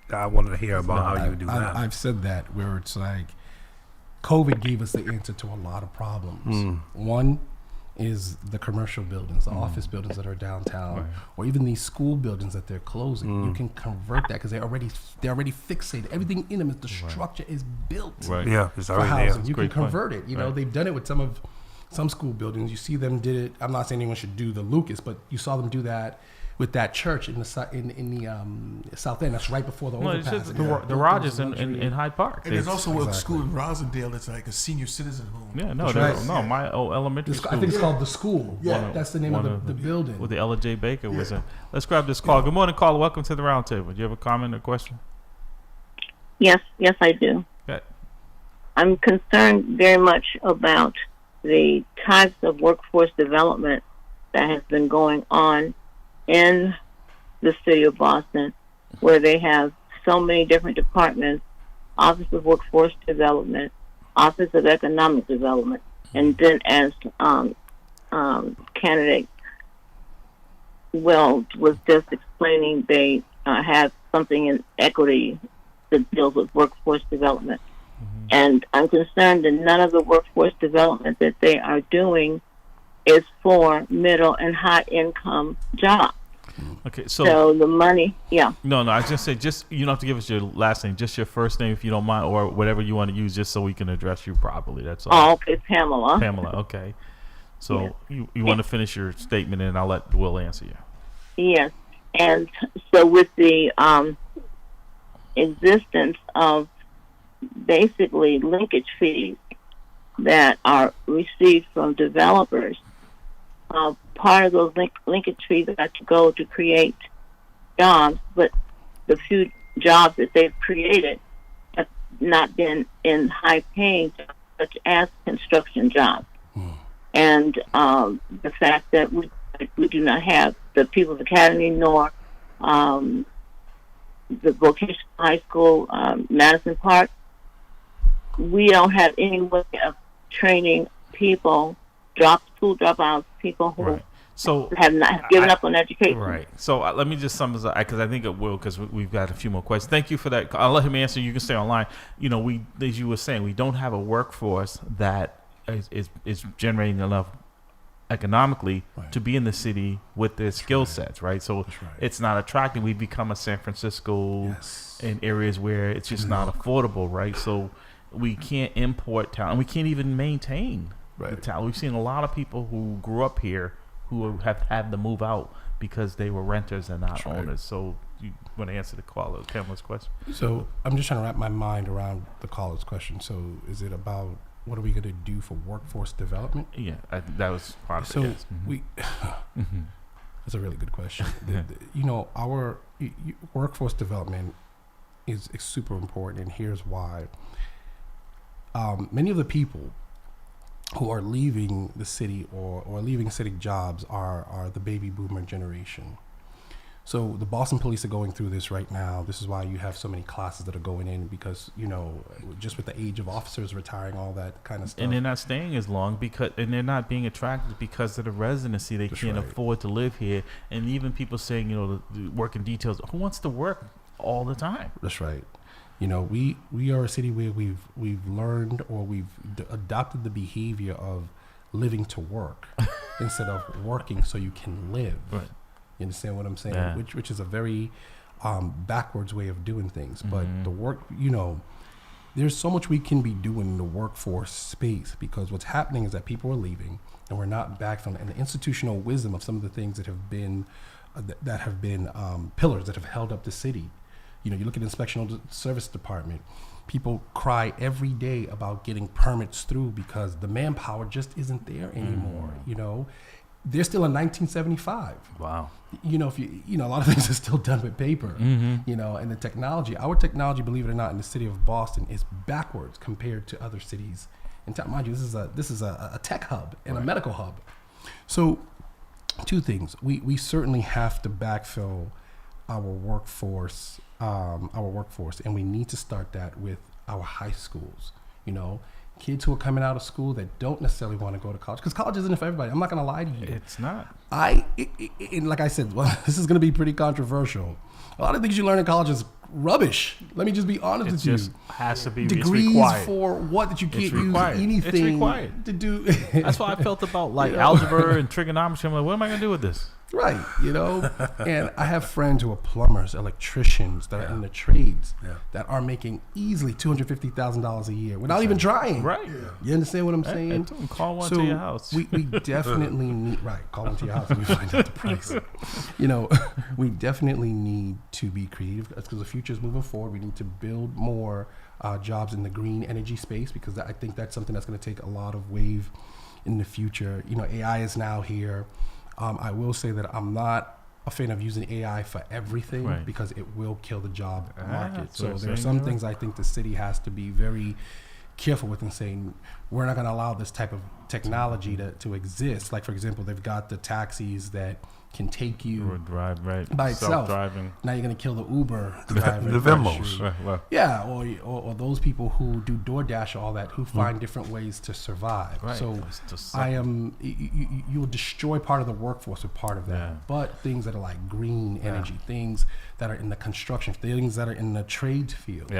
I wanted to hear about how you do that. I've said that, where it's like COVID gave us the answer to a lot of problems. One is the commercial buildings, the office buildings that are downtown, or even these school buildings that they're closing. You can convert that because they're already fixated. Everything in them, the structure is built it's for already housing. there. You can convert it. They've done it with some school buildings. You see them did it. I'm not saying anyone should do the Lucas, but you saw them do that with that church in the South End. That's right before the overpass. The Rogers in Hyde Park. And there's also a school in Rosendale. It's like a senior citizen home. My old elementary school. I think it's called the School. That's the name of the building. With the Ella J. Baker was in. Let's grab this call. Good morning, caller. Welcome to the roundtable. Do you have a comment or question? Yes, I do. Okay. I'm concerned very much about the types of workforce development that has been going on in the city of Boston, where they have so many different departments: Office of Workforce Development, Office of Economic Development, and then as candidate Wells was just explaining, they have something in equity that deals with workforce development. And I'm concerned that none of the workforce development that they are doing is for middle and high income jobs. Okay, so the money, No, I just say, you don't have to give us your last name, just your first name if you don't mind, or whatever you want to use, just so we can address you properly. That's all. Oh, okay, Pamela. Pamela, okay. So you want to finish your statement, and I'll let Will answer you. Yes, and so with the existence of basically linkage fees that are received from developers, part of those linkage fees are to go to create jobs, but the few jobs that they've created have not been in high paying jobs, such as construction jobs. And the fact that we do not have the People's Academy nor the vocational high school, Madison Park, we don't have any way of training people, school dropouts, people who have not given up on education. Right. So let me just sum this up, because I think it will, because we've got a few more questions. Thank you for that. I'll let him answer. You can stay online. We, as you were saying, we don't have a workforce that is generating enough economically to be in the city with their skill sets, right? So it's not attracting. We've become a San Francisco in areas where it's just not affordable, right? So we can't import talent. We can't even maintain the talent. We've seen a lot of people who grew up here who have had to move out because they were renters and not owners. So you want to answer the caller, Pamela's question? So I'm just trying to wrap my mind around the caller's question. So is it about what are we going to do for workforce development? Yeah, that was part of it. Yes. That's a really good question. Our workforce development is super important, and here's why. Many of the people who are leaving the city or leaving city jobs are the baby boomer generation. So the Boston police are going through this right now. This is why you have so many classes that are going in, because, just with the age of officers retiring, all that kind of stuff. And they're not staying as long and they're not being attracted because of the residency. They can't afford to live here. And even people saying, the working details, who wants to work all the time? That's right. We are a city where we've learned, or we've adopted the behavior of living to work instead of working so you can live. Right. You understand what I'm saying? Yeah. Which is a very backwards way of doing things. But the work, there's so much we can be doing in the workforce space, because what's happening is that people are leaving and we're not backfilling. And the institutional wisdom of some of the things that have been pillars that have held up the city. You look at the Inspectional Service Department. People cry every day about getting permits through because the manpower just isn't there anymore. They're still in 1975. Wow. If a lot of things are still done with paper. And the technology, our technology, believe it or not, in the city of Boston is backwards compared to other cities. And mind you, this is a tech hub and a medical hub. So, two things: we certainly have to backfill our workforce, and we need to start that with our high schools. Kids who are coming out of school that don't necessarily want to go to college, because college isn't for everybody. I'm not going to lie to you. It's not. And like I said, this is going to be pretty controversial. A lot of things you learn in college is rubbish. Let me just be honest with you. It just has to be. Degrees it's required. For what, that you can't use anything. It's required to do. That's why I felt about algebra and trigonometry. I'm like, what am I going to do with this? Right, and I have friends who are plumbers, electricians that are in the trades that are making easily $250,000 a year without even trying. Right. You understand what I'm saying? Call one to your house. We definitely need, call one to your house and you find out the price. We definitely need to be creative, because the future is moving forward. We need to build more jobs in the green energy space, because I think that's something that's going to take a lot of wave in the future. AI is now here. I will say that I'm not a fan of using AI for everything, because it will kill the job market. So there are some things I think the city has to be very careful with, and saying we're not going to allow this type of technology to exist. Like, for example, they've got the taxis that can take you or drive by itself. Self-driving. Now you're going to kill the Uber driver. The Vimos. Yeah, or those people who do DoorDash or all that, who find different ways to survive. Right. So you'll destroy part of the workforce with part of that. Yeah. But things that are like green energy, things that are in the construction, things that are in the trades field,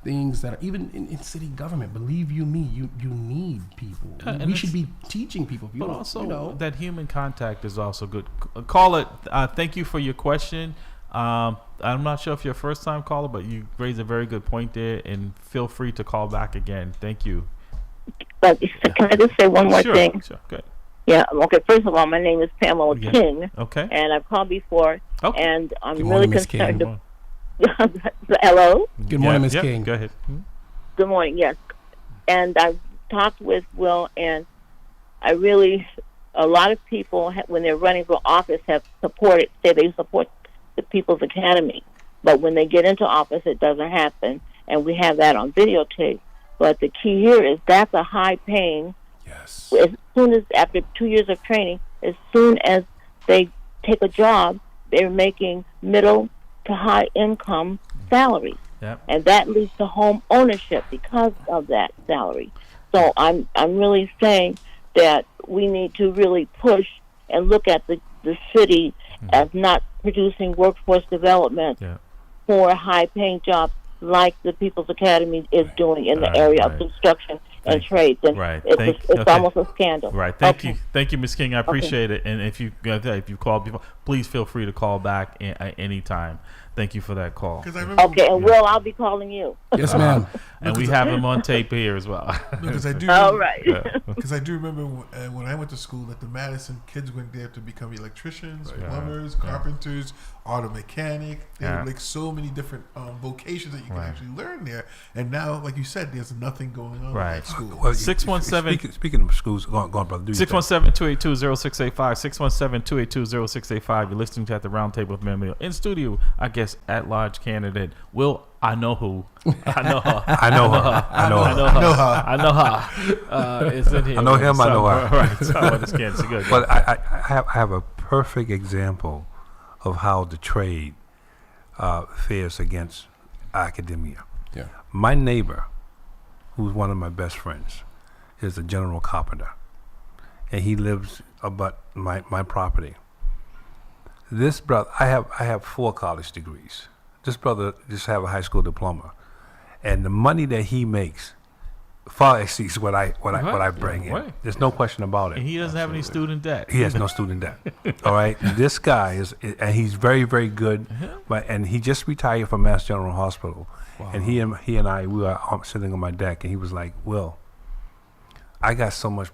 things that are even in city government. Believe you me, you need people. We should be teaching people. But also, that human contact is also good. Caller, thank you for your question. I'm not sure if you're a first-time caller, but you raised a very good point there, and feel free to call back again. Thank you. But can I just say one more thing? Sure, good. Yeah, okay. First of all, my name is Pamela King. Okay. And I've called before, and I'm Good really morning, concerned. Hello? Good morning, Ms. King. Go ahead. Good morning, yes. And I've talked with Will, and a lot of people, when they're running for office, say they support the People's Academy. But when they get into office, it doesn't happen, and we have that on videotape. But the key here is that's a high-paying. Yes. As soon as, after 2 years of training, as soon as they take a job, they're making middle to high-income salaries. Yep. And that leads to home ownership because of that salary. So I'm really saying that we need to really push and look at the city as not producing workforce development for high-paying jobs like the People's Academy is doing in the area of construction and trades. And it's almost a scandal. Right. Thank you, Ms. King. I appreciate it. And if you called before, please feel free to call back at any time. Thank you for that call. Okay, and Will, I'll be calling you. Yes, ma'am. And we have him on tape here as well. Because I do. All right. Because I do remember when I went to school at the Madison, kids went there to become electricians, plumbers, carpenters, auto mechanic. There were like so many different vocations that you can actually learn there. And now, like you said, there's nothing going on at school. Well, 617. Speaking of schools, go on, brother. 617-282-0685. 617-282-0685. You're listening to At the Roundtable with MAMLEO. In studio, I guess, at-large candidate Will. I know who. I know her. I know her. I know her. It's in here. I know him. I know her. Right. So I understand. So good. But I have a perfect example of how the trade fares against academia. Yeah. My neighbor, who's one of my best friends, is a general carpenter, and he lives about my property. This brother, I have 4 college degrees. This brother just have a high school diploma, and the money that he makes far exceeds what I bring in. There's no question about it. And he doesn't have any student debt. He has no student debt. All right, this guy is, and he's very, very good. But and he just retired from Mass General Hospital, and he and I we were sitting on my deck, and he was like, "Will, I got so much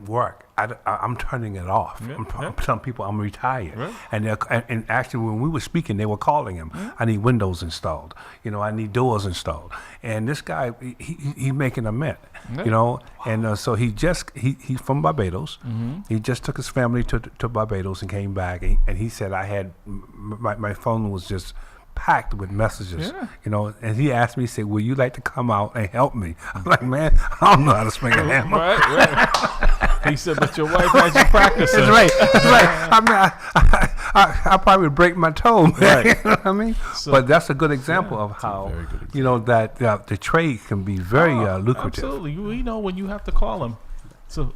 work. I'm turning it off. I'm telling people I'm retired." And actually, when we were speaking, they were calling him. I need windows installed. I need doors installed. And this guy, he making a mint. And so he's from Barbados. He just took his family to Barbados and came back. And he said, I had my phone was just packed with messages, and he asked me, he said, will you like to come out and help me? I'm like, man, I don't know how to swing a hammer. Right. He said, but your wife has you practicing. That's right. I mean, I probably would break my toe, man. Right. You know what I mean? So, but that's a good example of how, that the trade can be very lucrative. Absolutely. We know when you have to call him. So,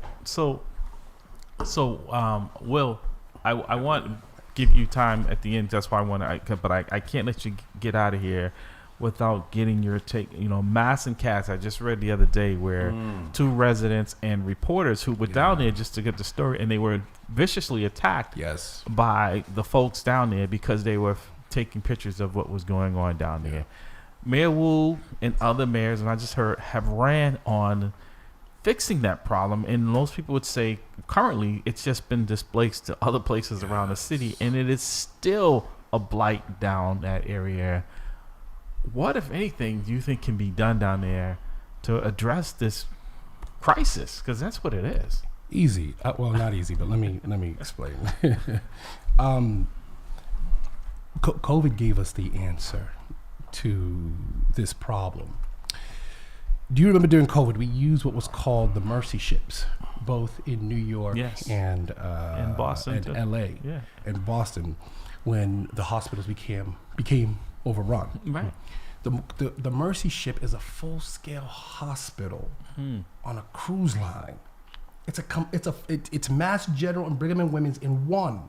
Will, I want give you time at the end. That's why but I can't let you get out of here without getting your take. Mass and Cats. I just read the other day where 2 residents and reporters who were down there just to get the story, and they were viciously attacked by the folks down there because they were taking pictures of what was going on down there. Mayor Wu and other mayors, and I just heard, have ran on fixing that problem, and most people would say currently it's just been displaced to other places around the city, and it is still a blight down that area. What, if anything, do you think can be done down there to address this crisis? Because that's what it is. Easy. Well, not easy, but let me explain. COVID gave us the answer to this problem. Do you remember during COVID, we used what was called the mercy ships, both in New York and in Boston, and LA, and Boston, when the hospitals became overrun. Right. The mercy ship is a full-scale hospital on a cruise line. It's Mass General and Brigham and Women's in one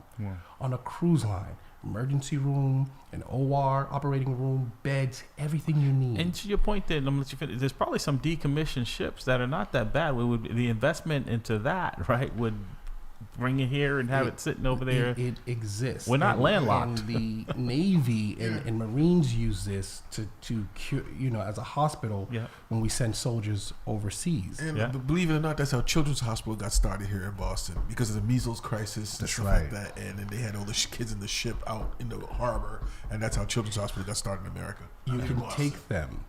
on a cruise line. Emergency room, an OR, operating room, beds, everything you need. And to your point there, I'm gonna let you finish. There's probably some decommissioned ships that are not that bad. The investment into that, right, would bring it here and have it sitting over there. It exists. We're not landlocked. And the Navy and Marines use this to cure, as a hospital when we send soldiers overseas. And believe it or not, that's how Children's Hospital got started here in Boston because of the measles crisis and stuff like that. And then they had all the kids in the ship out in the harbor, and that's how Children's Hospital got started in America. You can take them.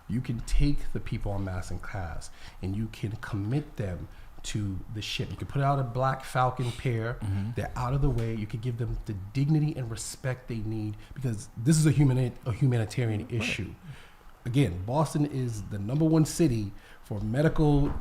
You can take the people on mass and class, and you can commit them to the ship. You can put out a Black Falcon pair. They're out of the way. You can give them the dignity and respect they need because this is a humanitarian issue. Again, Boston is the #1 city for medical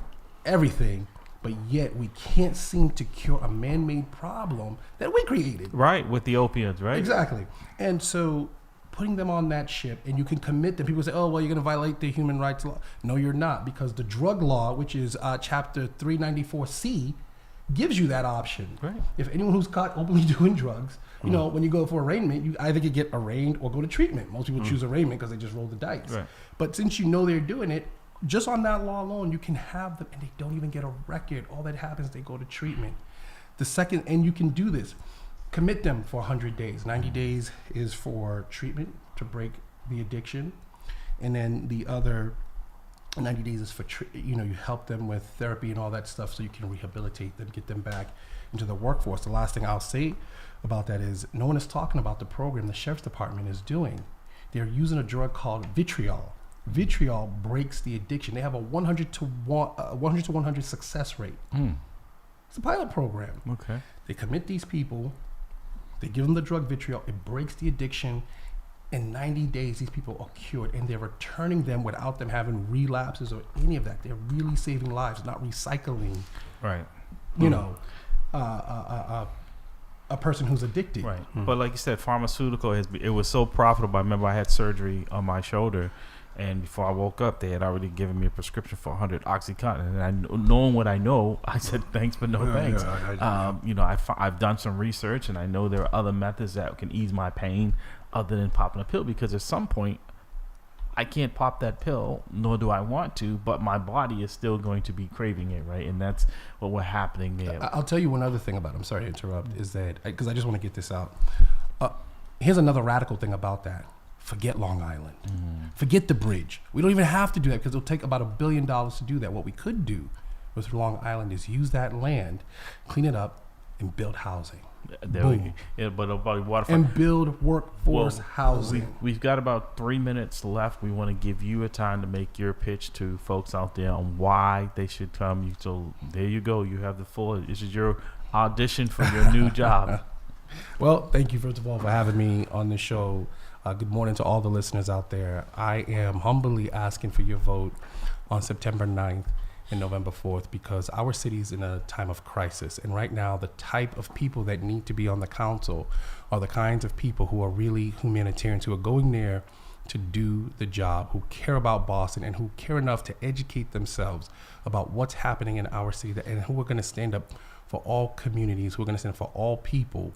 everything, but yet we can't seem to cure a man-made problem that we created. Right, with the opiates, right? Exactly. And so putting them on that ship, and you can commit them. People say, oh, well, you're going to violate the human rights law. No, you're not, because the drug law, which is chapter 394C, gives you that option. Right. If anyone who's caught openly doing drugs, when you go for arraignment, you either could get arraigned or go to treatment. Most people choose arraignment because they just roll the dice. Right. But since they're doing it, just on that law alone, you can have them, and they don't even get a record. All that happens, they go to treatment. The second, and you can do this, commit them for 100 days. 90 days is for treatment to break the addiction. And then the other 90 days is for, you help them with therapy and all that stuff so you can rehabilitate them, get them back into the workforce. The last thing I'll say about that is no one is talking about the program the Sheriff's Department is doing. They're using a drug called vitriol. Vitriol breaks the addiction. They have a 100 to 100 success rate. It's a pilot program. Okay. They commit these people. They give them the drug vitriol. It breaks the addiction. In 90 days, these people are cured, and they're returning them without them having relapses or any of that. They're really saving lives, not recycling. Right. A person who's addicted. Right. But like you said, pharmaceutical it was so profitable. I remember I had surgery on my shoulder, and before I woke up, they had already given me a prescription for 100 OxyContin. And knowing what I know, I said thanks, but no thanks. I've done some research, and I know there are other methods that can ease my pain other than popping a pill. Because at some point, I can't pop that pill, nor do I want to, but my body is still going to be craving it, right? And that's what was happening there. I'll tell you one other thing about it. I'm sorry to interrupt. Is that because I just want to get this out. Here's another radical thing about that. Forget Long Island. Forget the bridge. We don't even have to do that because it'll take about $1 billion to do that. What we could do with Long Island is use that land, clean it up, and build housing. But about waterfront. And build workforce housing. We've got about 3 minutes left. We want to give you a time to make your pitch to folks out there on why they should come. So there you go. You have the full. This is your audition for your new job. Well, thank you first of all for having me on the show. Good morning to all the listeners out there. I am humbly asking for your vote on September 9th and November 4th because our city is in a time of crisis. And right now, the type of people that need to be on the council are the kinds of people who are really humanitarians, who are going there to do the job, who care about Boston, and who care enough to educate themselves about what's happening in our city, and who are going to stand up for all communities, who are going to stand up for all people.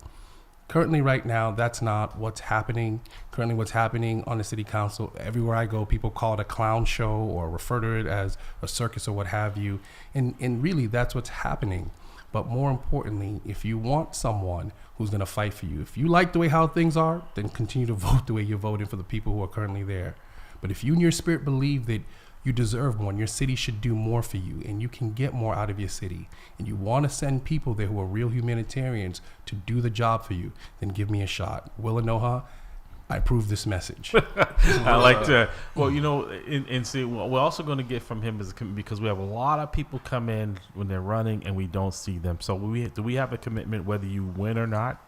Currently, right now, that's not what's happening. Currently, what's happening on the city council, everywhere I go, people call it a clown show or refer to it as a circus or what have you. And really, that's what's happening. But more importantly, if you want someone who's going to fight for you, if you like the way how things are, then continue to vote the way you're voting for the people who are currently there. But if you in your spirit believe that you deserve more, and your city should do more for you, and you can get more out of your city, and you want to send people there who are real humanitarians to do the job for you, then give me a shot. Will Anoha, I approve this message. I like to. Well, and see, what we're also going to get from him is because we have a lot of people come in when they're running, and we don't see them. So do we have a commitment, whether you win or not?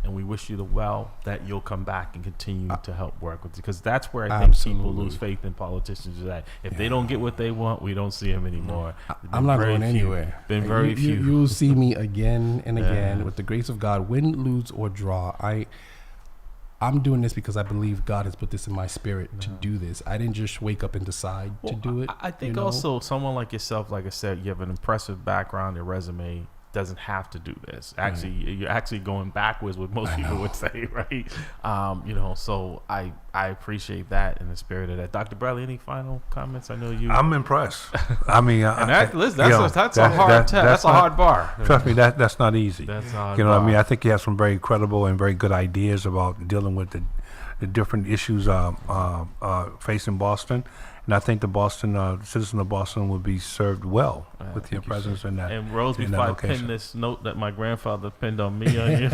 And we wish you the well that you'll come back and continue to help work with you, because that's where I think people lose faith in politicians. Is that if they don't get what they want, we don't see them anymore. I'm not going anywhere. Been very few. You'll see me again and again with the grace of God, win, lose, or draw. I'm doing this because I believe God has put this in my spirit to do this. I didn't just wake up and decide to do it. I think also someone like yourself, like I said, you have an impressive background, your resume. doesn't have to do this. Actually, you're actually going backwards, what most people would say, right? So I appreciate that in the spirit of that. Dr. Bradley, any final comments? I know you. I'm impressed. I mean, that's a hard test. That's a hard bar. Trust me, that's not easy. That's a hard what bar. I mean? I think you have some very credible and very good ideas about dealing with the different issues facing Boston. And I think the citizen of Boston would be served well with your presence in that. And Rose, before I pin this note that my grandfather pinned on me on you.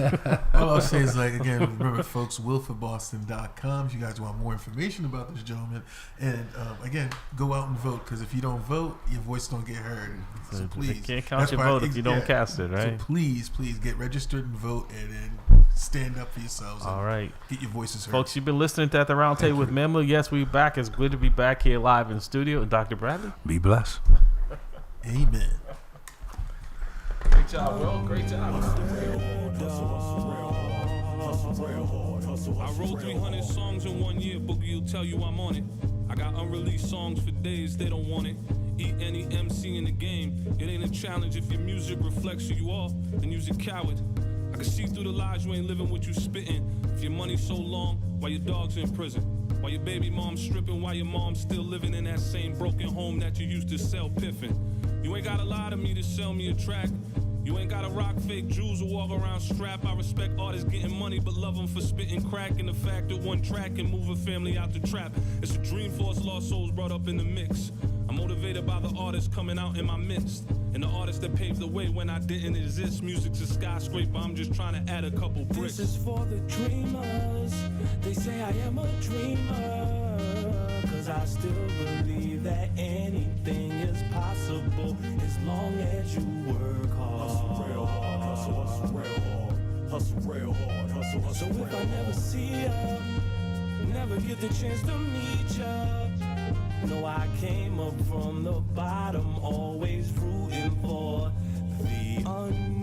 All I'll say is, again, remember, folks, willforboston.com. If you guys want more information about this gentleman. And, again, go out and vote, because if you don't vote, your voice don't get heard. So please. They can't count your vote if you don't cast it, right? So please get registered and vote, and then stand up for yourselves. All right. Get your voices heard. Folks, you've been listening to At the Round Table with MAMLEO. Yes, we're back. It's good to be back here live in the studio. And Dr. Bradley? Be blessed. Amen. Great job, Will. Great job. I wrote 300 songs in 1 year. Boogie will tell you I'm on it. I got unreleased songs for days, they don't want it. Eat any MC in the game. It ain't a challenge if your music reflects who you are, then you's a coward. I can see through the lies you ain't living what you spitting. If your money's so long, while your dog's in prison. While your baby mom's stripping, while your mom's still living in that same broken home that you used to sell piffin'. You ain't gotta lie to me to sell me a track. You ain't gotta rock fake jewels or walk around strap. I respect artists getting money, but love them for spitting crack. And the fact that one track can move a family out the trap. It's a dream for us lost souls brought up in the mix. I'm motivated by the artists coming out in my midst. And the artists that paved the way when I didn't exist. Music's a skyscraper, I'm just trying to add a couple bricks. This is for the dreamers. They say I am a dreamer. Cause I still believe that anything is possible as long as you work hard. Hustle real hard, hustle real hard. Hustle real hard, hustle so if I never see ya, never get the chance to meet ya. No, I came up from the bottom, always rooting for the unknown.